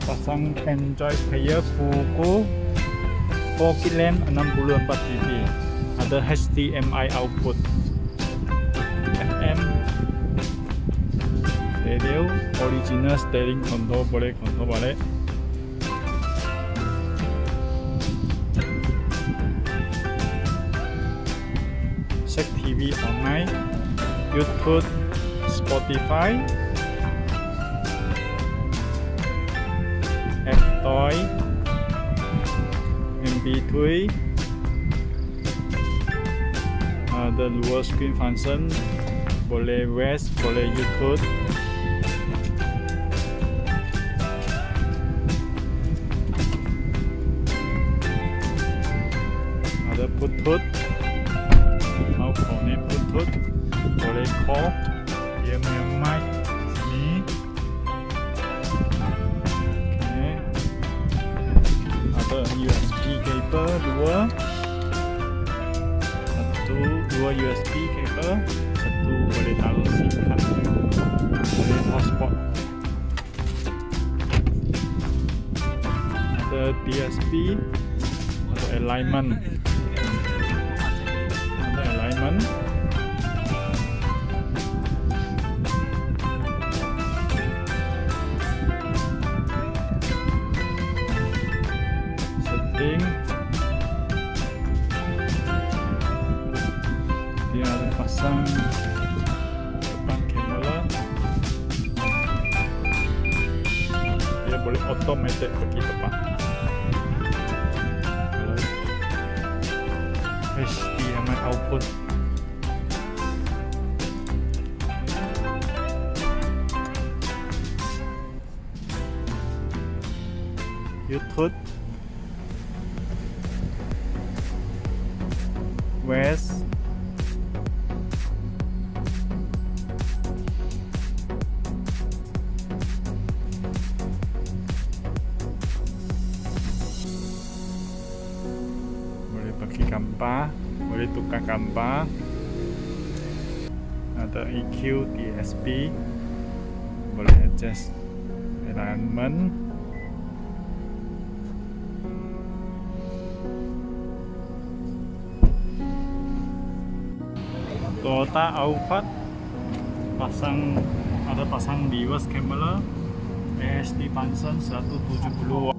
pasang Android player Cogoo QLED 64GB. Ada HDMI output, FM, stereo, original steering control boleh kontrol balik. Check TV online, YouTube, Spotify, App Toy, MP3. Ada dual screen function, boleh west, boleh YouTube. Ada Bluetooth, mau connect Bluetooth, boleh call. Dia punya mic sini. Okay. Ada USB cable dua USB cable, satu boleh taruh SIM card, boleh hotspot. Ada DSP, ada alignment, setting. Dia ada pasang depan kamera. Dia boleh automatic pergi tepat. HDMI output. YouTube, West, boleh pakai gambar, boleh tukar gambar. Ada EQ, DSP, boleh adjust alignment. Toyota Alphard ada pasang reverse camera, SD function 170W.